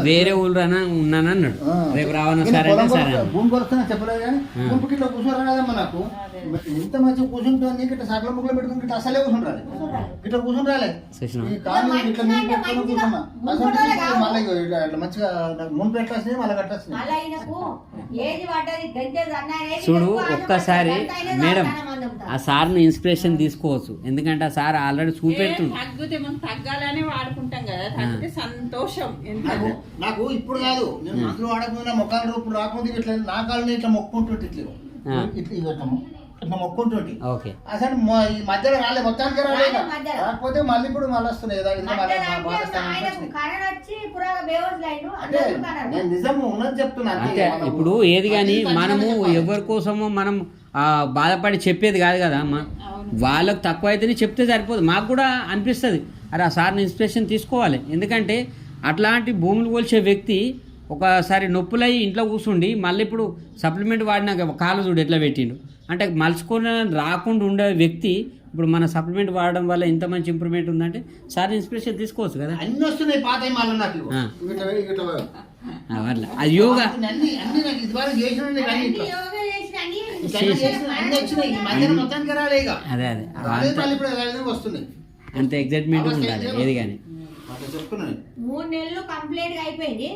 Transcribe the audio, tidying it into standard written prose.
వేరే ఊళ్ళో ఉన్నాను అన్నాడు. రేపు రావను సార్ అంటే సరే భూమి కొరుస్తున్నా చెప్పలేదు కానీ భూమికి ఇట్లా కూర్చోరా కదమ్మా. నాకు ఎంత మంచిగా కూర్చుంటుంది ఇట్లా సగల ముక్కలు పెట్టుకుని ఇట్లా అసలే కూర్చుంటారు. ఇట్లా కూర్చుని రాలే ఈ కాలు ఇట్లా నీళ్ళు పెట్టుకుని కూర్చున్నా అసలు మళ్ళీ ఇట్లా మంచిగా ముందు పెట్టాల్సింది మళ్ళీ కట్టాల్సింది. చూడు ఒక్కసారి మేడం ఆ సార్ను ఇన్స్పిరేషన్ తీసుకోవచ్చు. ఎందుకంటే ఆ సార్ ఆల్రెడీ చూపెడుతుంది. తగ్గాలని వాడుకుంటాం కదా, తగ్గితే సంతోషం. నాకు ఇప్పుడు కాదు, నేను మందులు వాడకుండా మొక్కల రూపు రాకుండా ఇట్లా నా కాళ్ళని ఇట్లా మొక్కుంటుంటే ఇట్లా మొక్కుంటుంటే అసలు ఈ మధ్యలో రాలే, మొత్తానికి రాలే. కాకపోతే మళ్ళీ ఇప్పుడు మళ్ళీ వస్తున్నాయి కదా. నేను నిజము ఉన్నది చెప్తున్నా. అంటే ఇప్పుడు ఏది కానీ మనము ఎవరి కోసమో మనం బాధపడి చెప్పేది కాదు కదా అమ్మ. వాళ్ళకు తక్కువ అయితేనే చెప్తే సరిపోదు. మాకు కూడా అనిపిస్తుంది అరే ఆ సార్ని ఇన్స్పిరేషన్ తీసుకోవాలి. ఎందుకంటే అట్లాంటి భూములు కోల్చే వ్యక్తి ఒకసారి నొప్పులయ్యి ఇంట్లో కూర్చుండి మళ్ళీ ఇప్పుడు సప్లిమెంట్ వాడినాక కాలు చూడు ఎట్లా పెట్టిండు. అంటే మలుచుకొని రాకుండా ఉండే వ్యక్తి ఇప్పుడు మన సప్లిమెంట్ వాడడం వల్ల ఇంత మంచి ఇంప్రూవ్మెంట్ ఉందంటే సార్ ఇన్స్పిరేషన్ తీసుకోవచ్చు కదా. అన్ని వస్తున్నాయి పాత అట్లా అది యోగా అదే అదే అంత ఎగ్జైట్మెంట్ ఉండాలి ఏది కానీ. 3 నెలలు కంప్లీట్ అయిపోయింది.